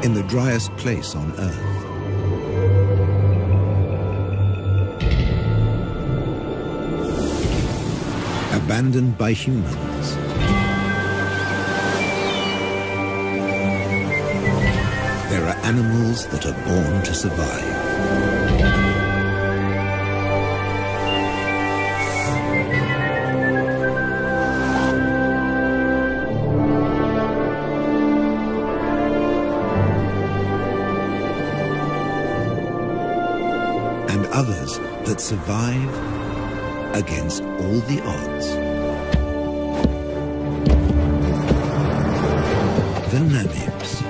in the driest place on Earth. Abandoned by humans. There are animals that are born to survive. And others that survive against all the odds. The Namibs.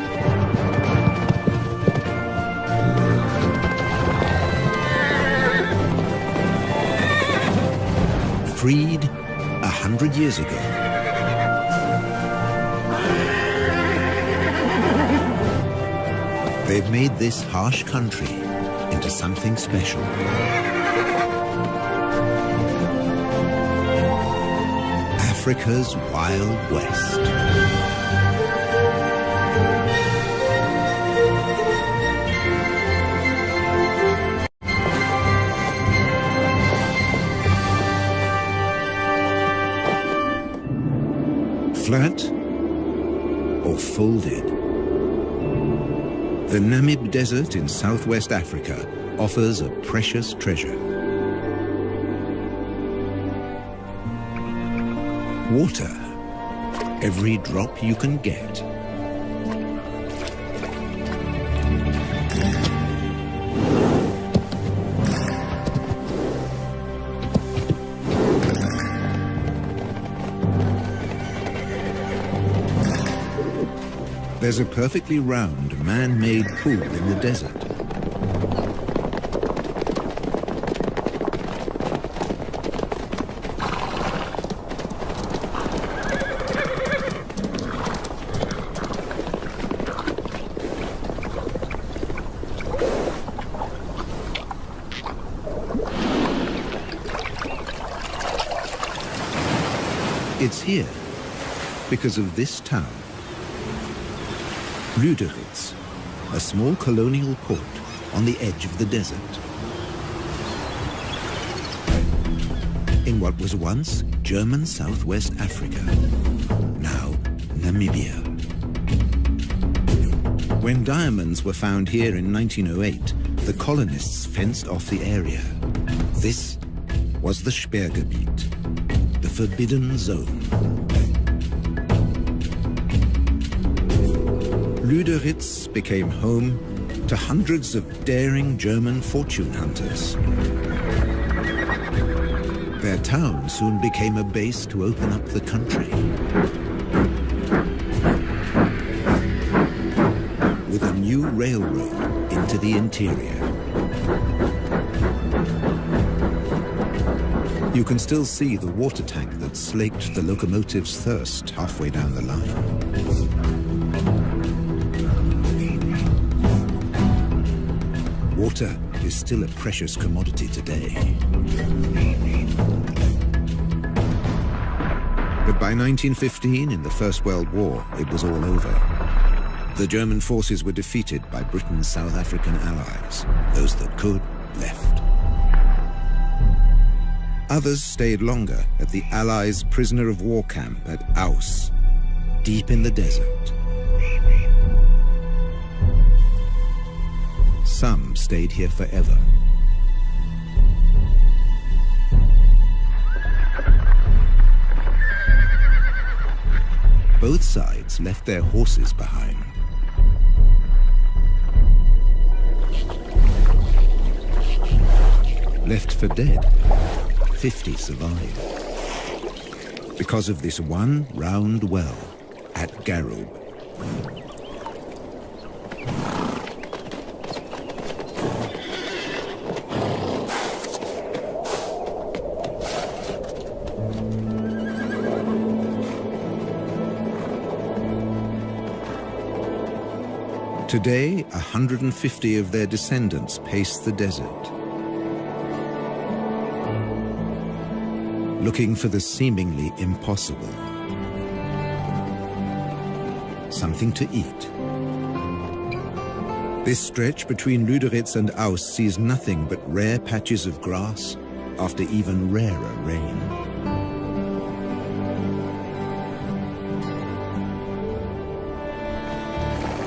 Freed 100 years ago. They've made this harsh country into something special. Africa's Wild West. Flat or folded? The Namib Desert in southwest Africa offers a precious treasure. Water, every drop you can get. There's a perfectly round, man-made pool in the desert. It's here because of this town. Lüderitz, a small colonial port on the edge of the desert. In what was once German Southwest Africa, now Namibia. When diamonds were found here in 1908, the colonists fenced off the area. This was the Sperrgebiet, the forbidden zone. Lüderitz became home to hundreds of daring German fortune hunters. Their town soon became a base to open up the country. With a new railroad into the interior. You can still see the water tank that slaked the locomotive's thirst halfway down the line. Water is still a precious commodity today. But by 1915, in the First World War, it was all over. The German forces were defeated by Britain's South African allies. Those that could, left. Others stayed longer at the Allies' prisoner of war camp at Aus, deep in the desert. Some stayed here forever. Both sides left their horses behind. Left for dead, 50 survived. Because of this one round well at Garub. Today, 150 of their descendants pace the desert, looking for the seemingly impossible. Something to eat, This stretch between Lüderitz and Aus sees nothing but rare patches of grass after even rarer rain.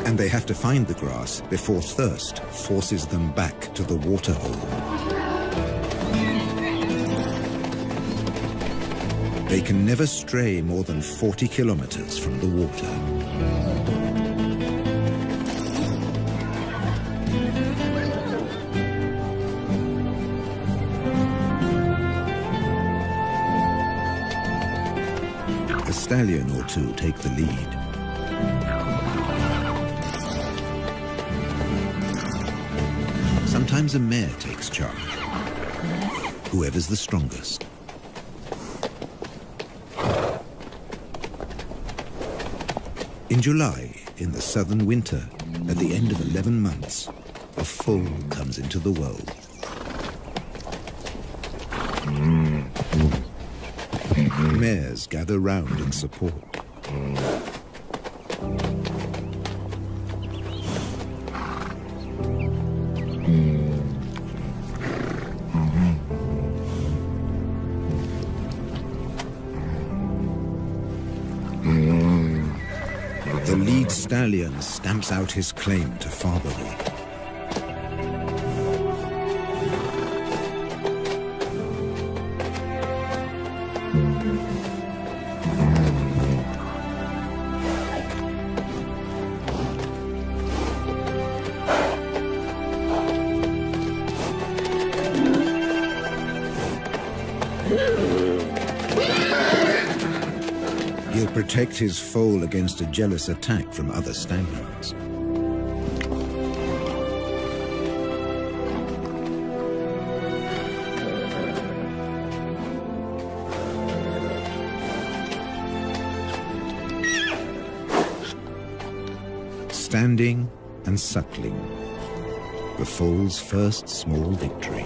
And they have to find the grass before thirst forces them back to the waterhole. They can never stray more than 40 kilometers from the water. A stallion or two take the lead. Sometimes a mare takes charge, whoever's the strongest. In July, in the southern winter, at the end of 11 months, a foal comes into the world. Mares gather round in support. The lead stallion stamps out his claim to fatherhood. He'll protect his foal against a jealous attack from other stallions. Standing and suckling, the foal's first small victory.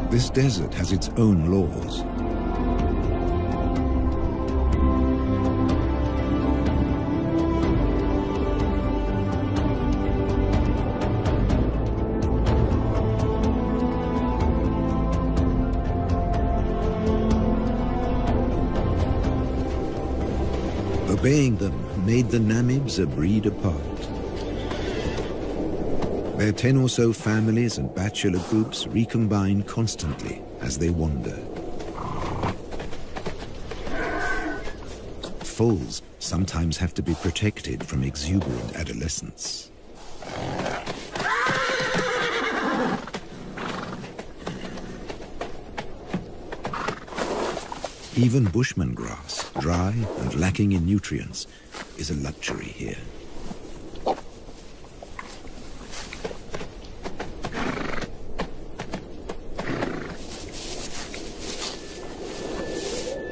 This desert has its own laws. Obeying them made the Namibs a breed apart. Their 10 or so families and bachelor groups recombine constantly as they wander. Foals sometimes have to be protected from exuberant adolescents. Even bushman grass, dry and lacking in nutrients, is a luxury here.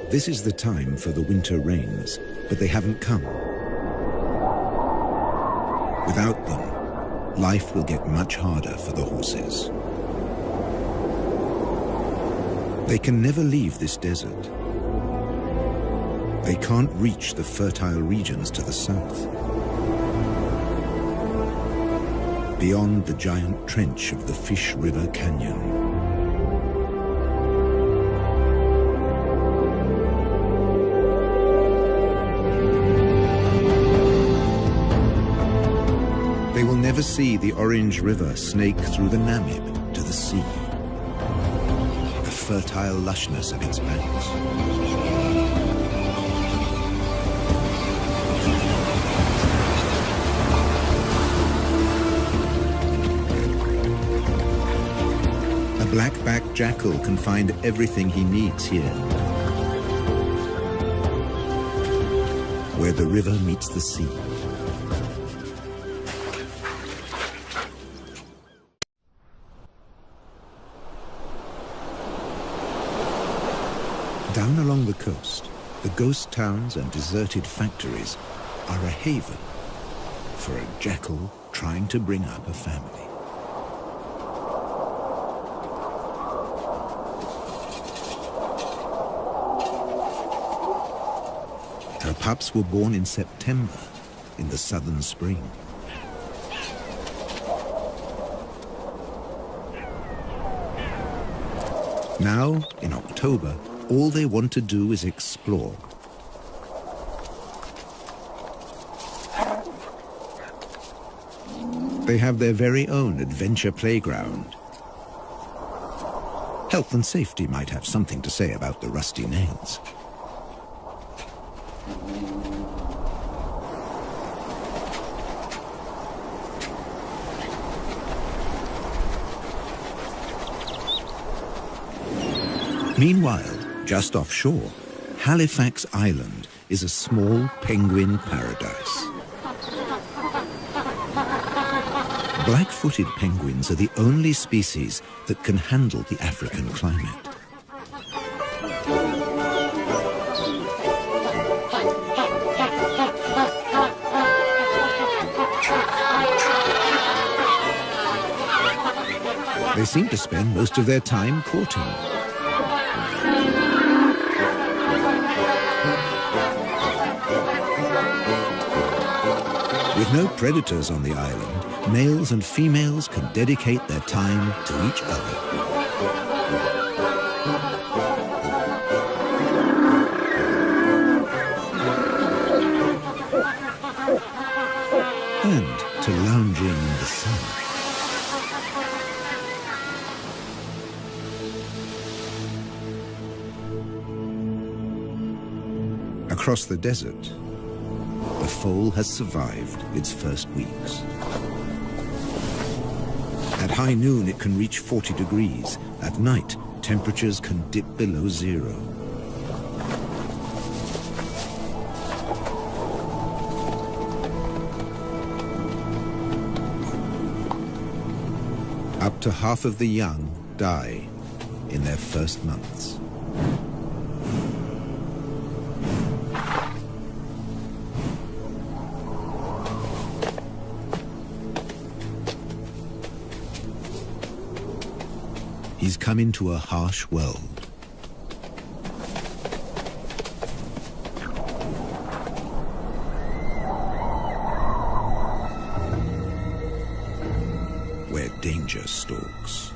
This is the time for the winter rains, but they haven't come. Without them, life will get much harder for the horses. They can never leave this desert. They can't reach the fertile regions to the south. Beyond the giant trench of the Fish River Canyon. They will never see the Orange River snake through the Namib to the sea. The fertile lushness of its banks. A black-backed jackal can find everything he needs here, where the river meets the sea. Down along the coast, the ghost towns and deserted factories are a haven for a jackal trying to bring up a family. Her pups were born in September, in the southern spring. Now, in October, all they want to do is explore. They have their very own adventure playground. Health and safety might have something to say about the rusty nails. Meanwhile, just offshore, Halifax Island is a small penguin paradise. Black-footed penguins are the only species that can handle the African climate. They seem to spend most of their time courting. With no predators on the island, males and females can dedicate their time to each other. And to lounging in the sun. Across the desert, the foal has survived its first weeks. At high noon, it can reach 40 degrees. At night, temperatures can dip below zero. Up to half of the young die in their first months. He's come into a harsh world. Where danger stalks.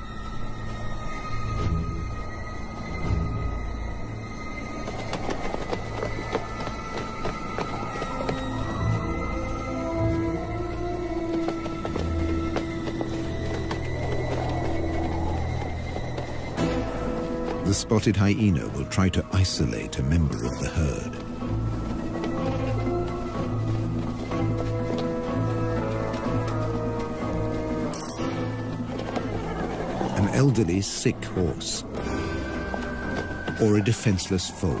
The spotted hyena will try to isolate a member of the herd. An elderly, sick horse, or a defenseless foal.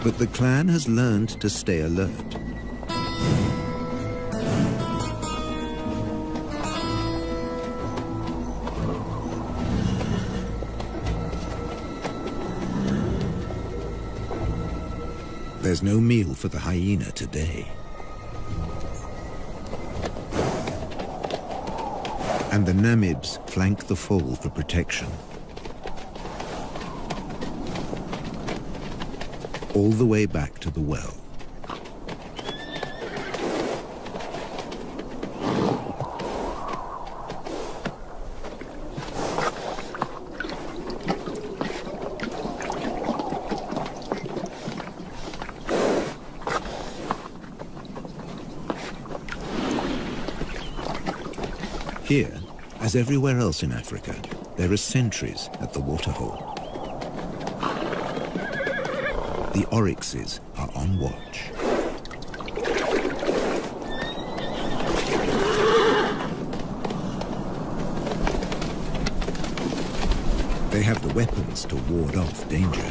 But the clan has learned to stay alert. There's no meal for the hyena today. And the Namibs flank the foal for protection. All the way back to the well. Here, as everywhere else in Africa, there are sentries at the waterhole. The oryxes are on watch. They have the weapons to ward off danger.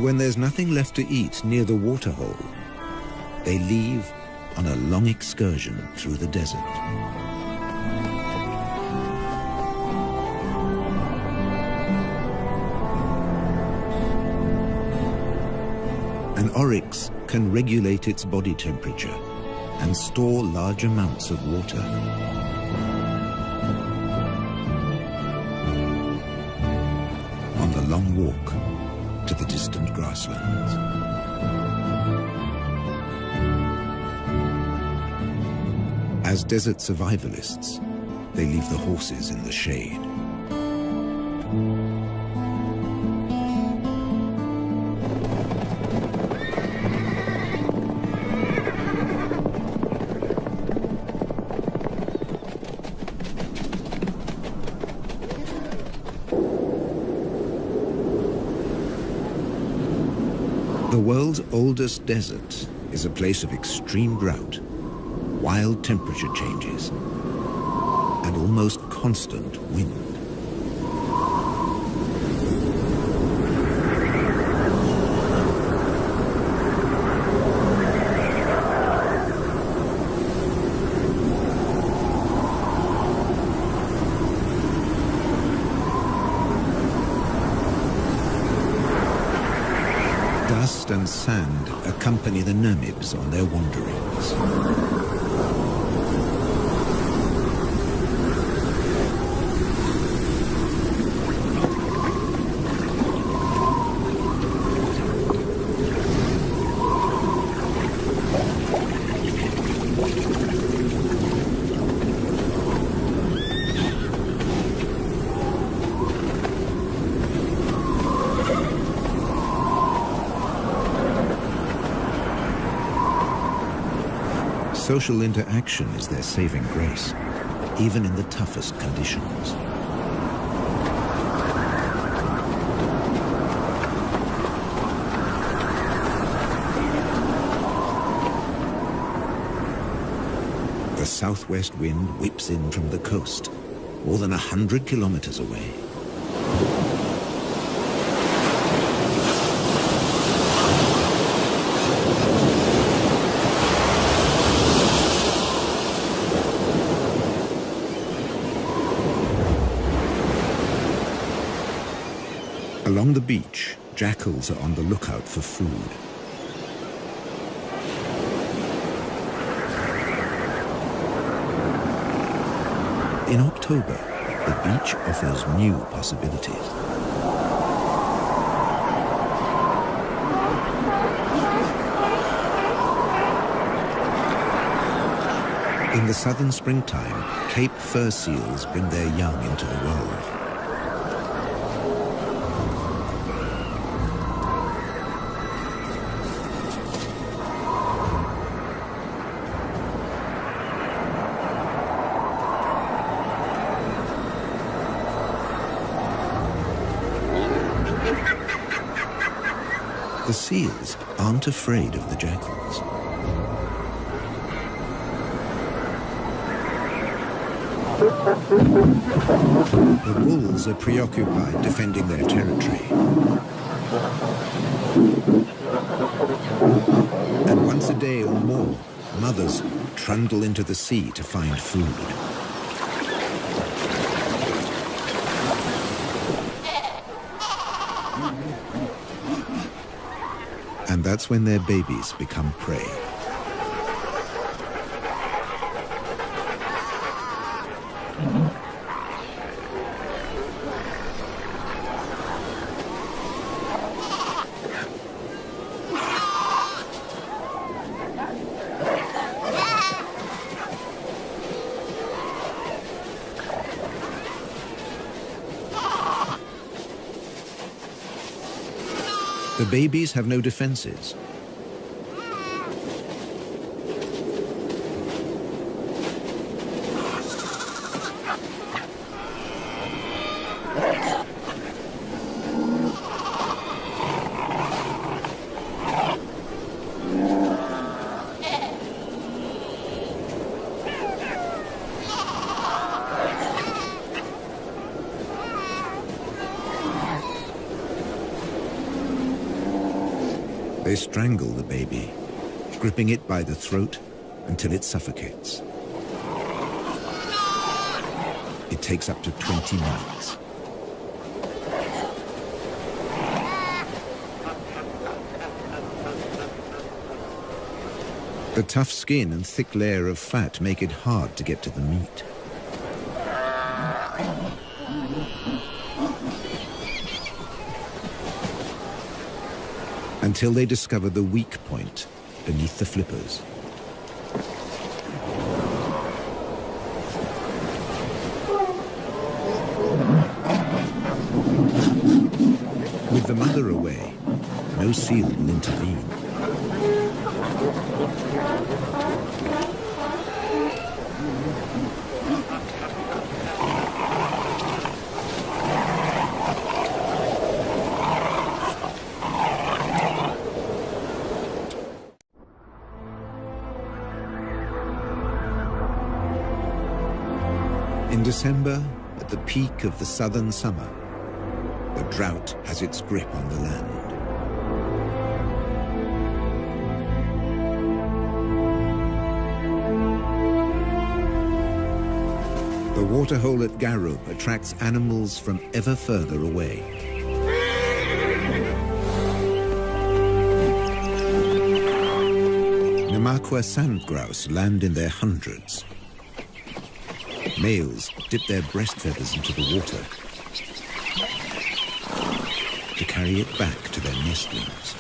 And when there's nothing left to eat near the waterhole, they leave on a long excursion through the desert. An oryx can regulate its body temperature and store large amounts of water. On the long walk to the distant grasslands. As desert survivalists, they leave the horses in the shade. The world's oldest desert is a place of extreme drought, wild temperature changes, and almost constant wind. Dust and sand accompany the Namibs on their wanderings. Social interaction is their saving grace, even in the toughest conditions. The southwest wind whips in from the coast, more than 100 kilometers away. Along the beach, jackals are on the lookout for food. In October, the beach offers new possibilities. In the southern springtime, Cape fur seals bring their young into the world. The seals aren't afraid of the jackals. The wolves are preoccupied defending their territory. And once a day or more, mothers trundle into the sea to find food. And that's when their babies become prey. The babies have no defenses. They strangle the baby, gripping it by the throat until it suffocates. It takes up to 20 minutes. The tough skin and thick layer of fat make it hard to get to the meat. Until they discover the weak point beneath the flippers. With the mother away, no seal will intervene. In December, at the peak of the southern summer, the drought has its grip on the land. The waterhole at Garub attracts animals from ever further away. Namakwa sand grouse land in their hundreds. Males dip their breast feathers into the water to carry it back to their nestlings.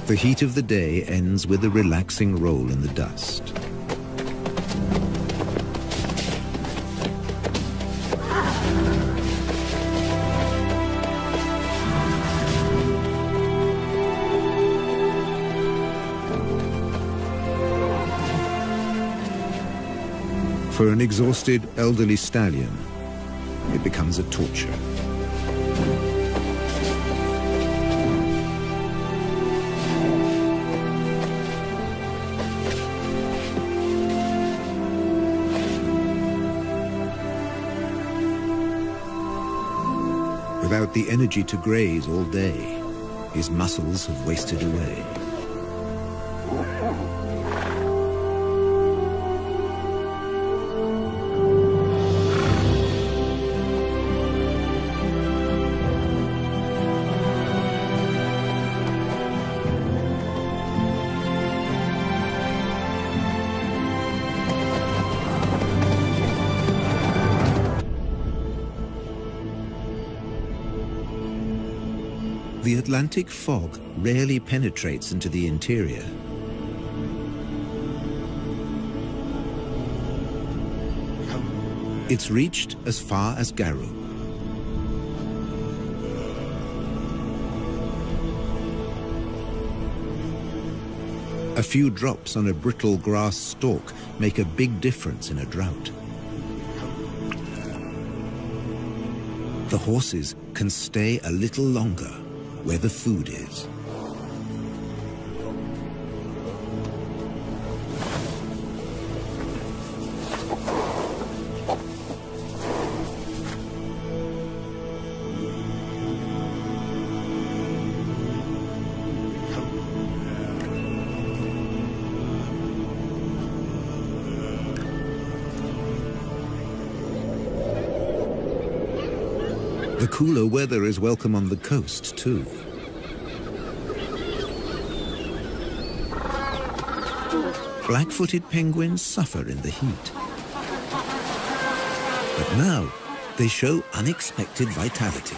The heat of the day ends with a relaxing roll in the dust. For an exhausted elderly stallion, it becomes a torture. Without the energy to graze all day, his muscles have wasted away. The Atlantic fog rarely penetrates into the interior. It's reached as far as Garub. A few drops on a brittle grass stalk make a big difference in a drought. The horses can stay a little longer where the food is. The cooler weather is welcome on the coast, too. Black-footed penguins suffer in the heat. But now, they show unexpected vitality.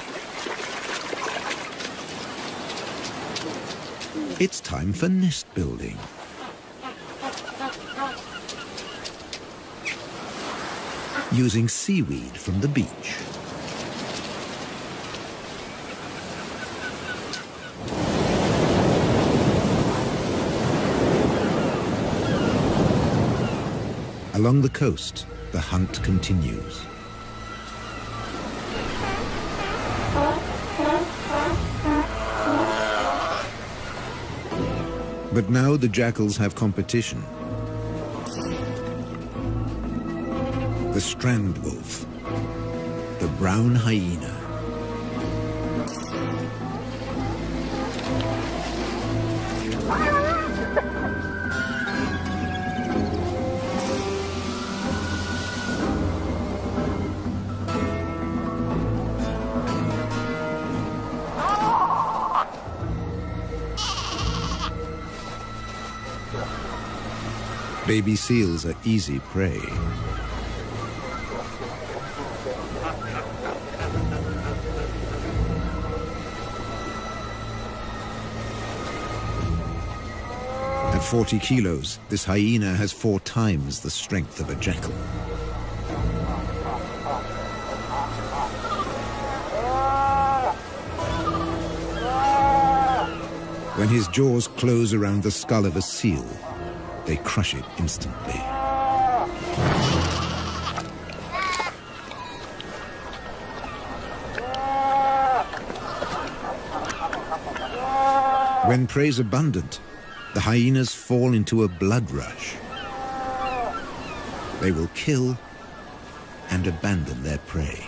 It's time for nest building. Using seaweed from the beach. Along the coast, the hunt continues. But now the jackals have competition. The strand wolf, the brown hyena. Baby seals are easy prey. At 40 kilos, this hyena has 4 times the strength of a jackal. When his jaws close around the skull of a seal, they crush it instantly. When prey is abundant, the hyenas fall into a blood rush. They will kill and abandon their prey.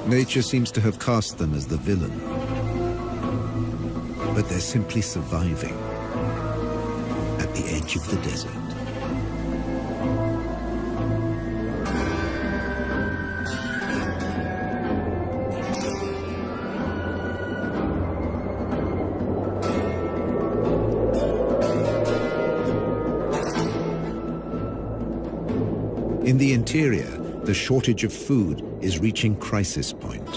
Nature seems to have cast them as the villain, but they're simply surviving at the edge of the desert. In the interior, the shortage of food is reaching crisis point.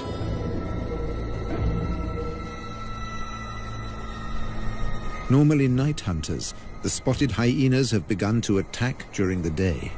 Normally night hunters, the spotted hyenas have begun to attack during the day.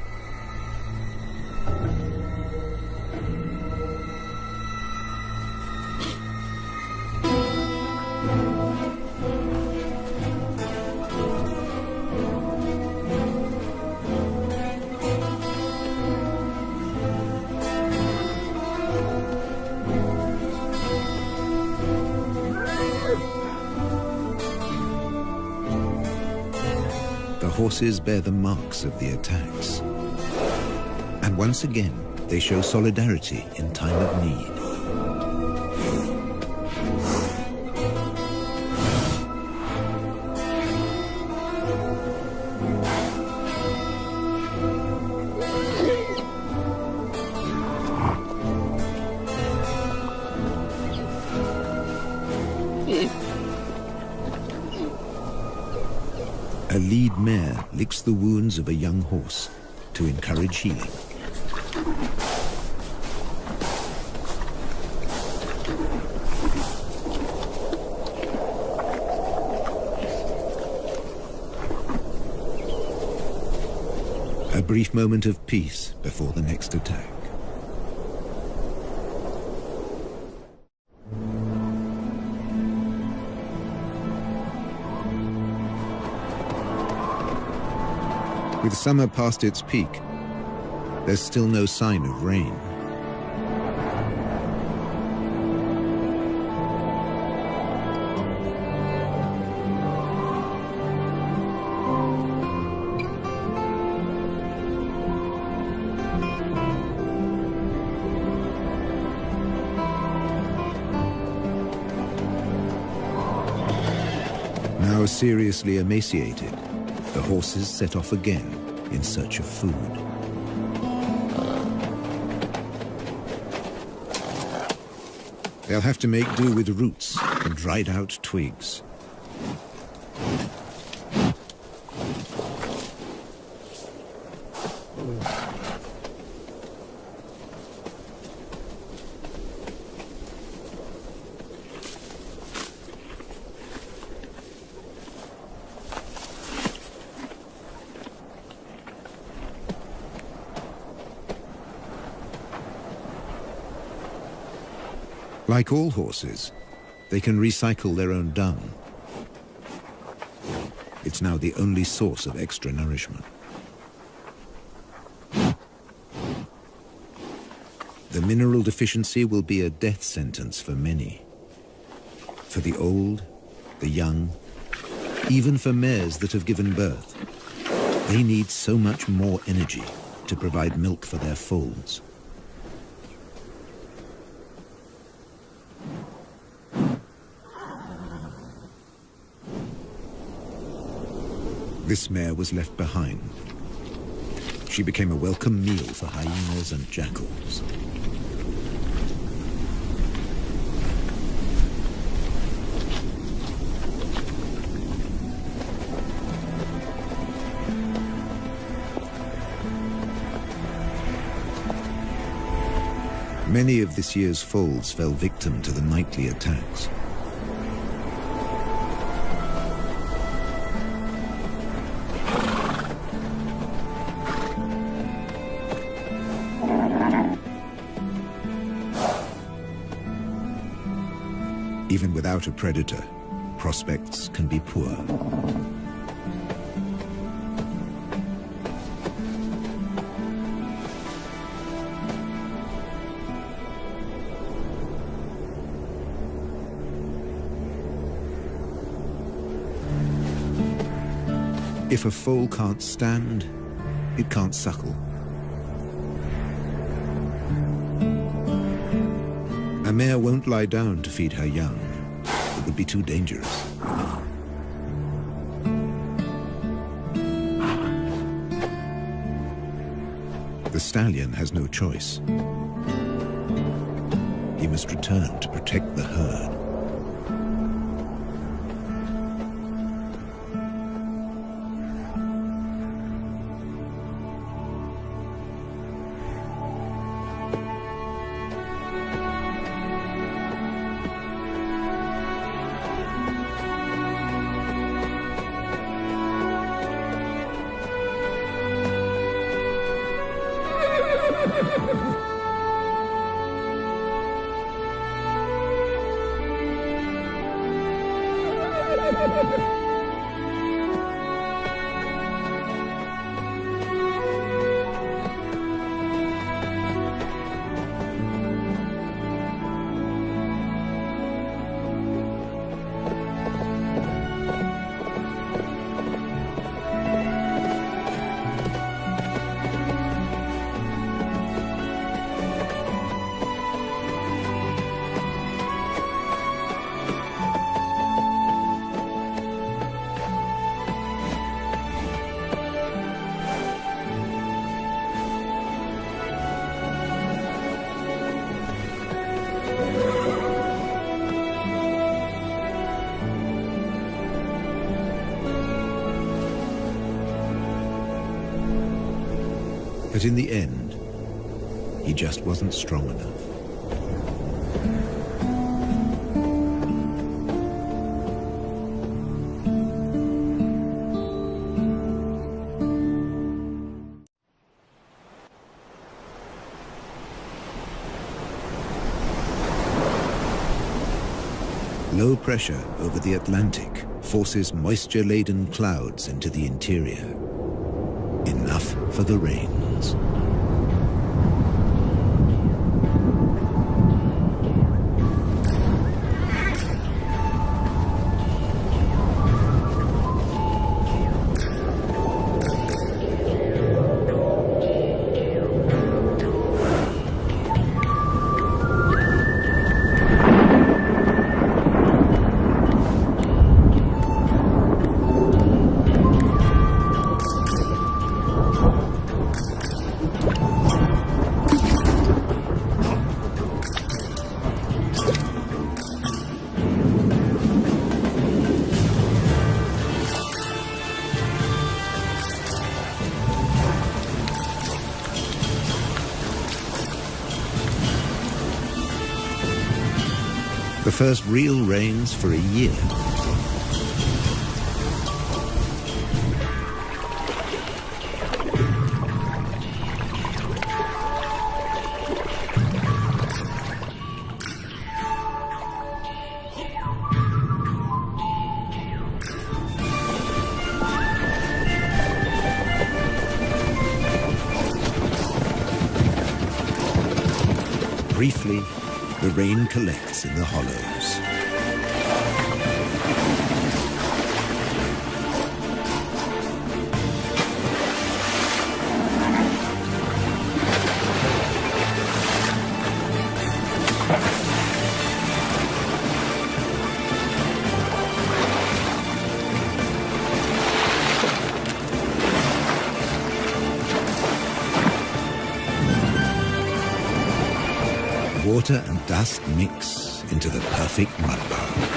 Horses bear the marks of the attacks. And once again, they show solidarity in time of need. A lead mare licks the wounds of a young horse to encourage healing. A brief moment of peace before the next attack. With summer past its peak, there's still no sign of rain. Now seriously emaciated, the horses set off again in search of food. They'll have to make do with roots and dried out twigs. Like all horses, They can recycle their own dung. It's now the only source of extra nourishment. The mineral deficiency will be a death sentence for many. For the old, the young, even for mares that have given birth. They need so much more energy to provide milk for their foals. This mare was left behind. She became a welcome meal for hyenas and jackals. Many of this year's foals fell victim to the nightly attacks. Even without a predator, prospects can be poor. If a foal can't stand, it can't suckle. A mare won't lie down to feed her young. It would be too dangerous. The stallion has no choice. He must return to protect the herd. But in the end, he just wasn't strong enough. Low pressure over the Atlantic forces moisture-laden clouds into the interior. Enough for the rains. The first real rains for a year. Briefly, the rain collects in the hollows. Water and dust mix into the perfect mudbowl.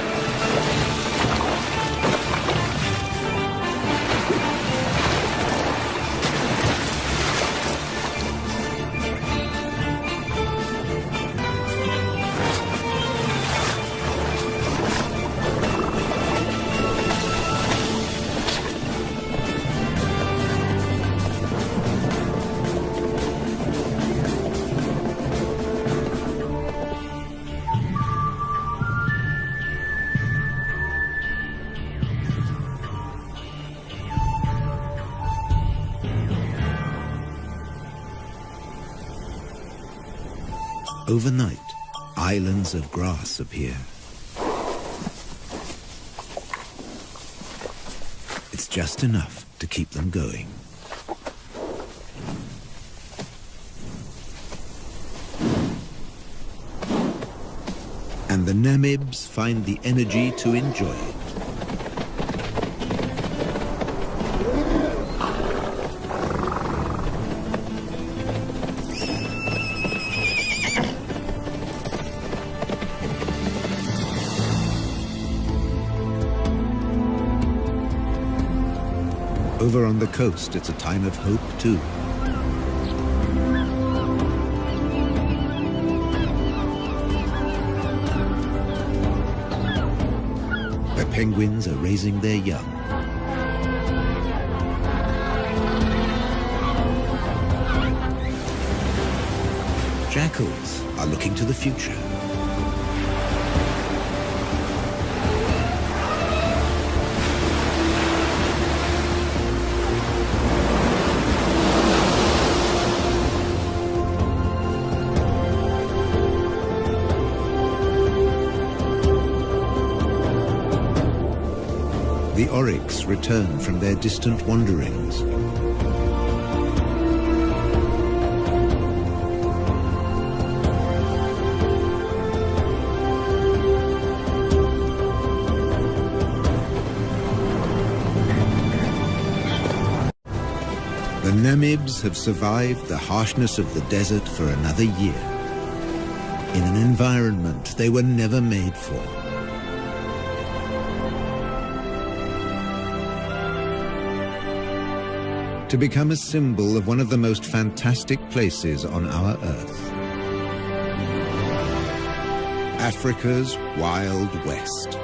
Overnight, islands of grass appear. It's just enough to keep them going. And the Namibs find the energy to enjoy it. Over on the coast, it's a time of hope, too. The penguins are raising their young. Jackals are looking to the future. The oryx return from their distant wanderings. The Namibs have survived the harshness of the desert for another year, in an environment they were never made for. To become a symbol of one of the most fantastic places on our Earth. Africa's Wild West.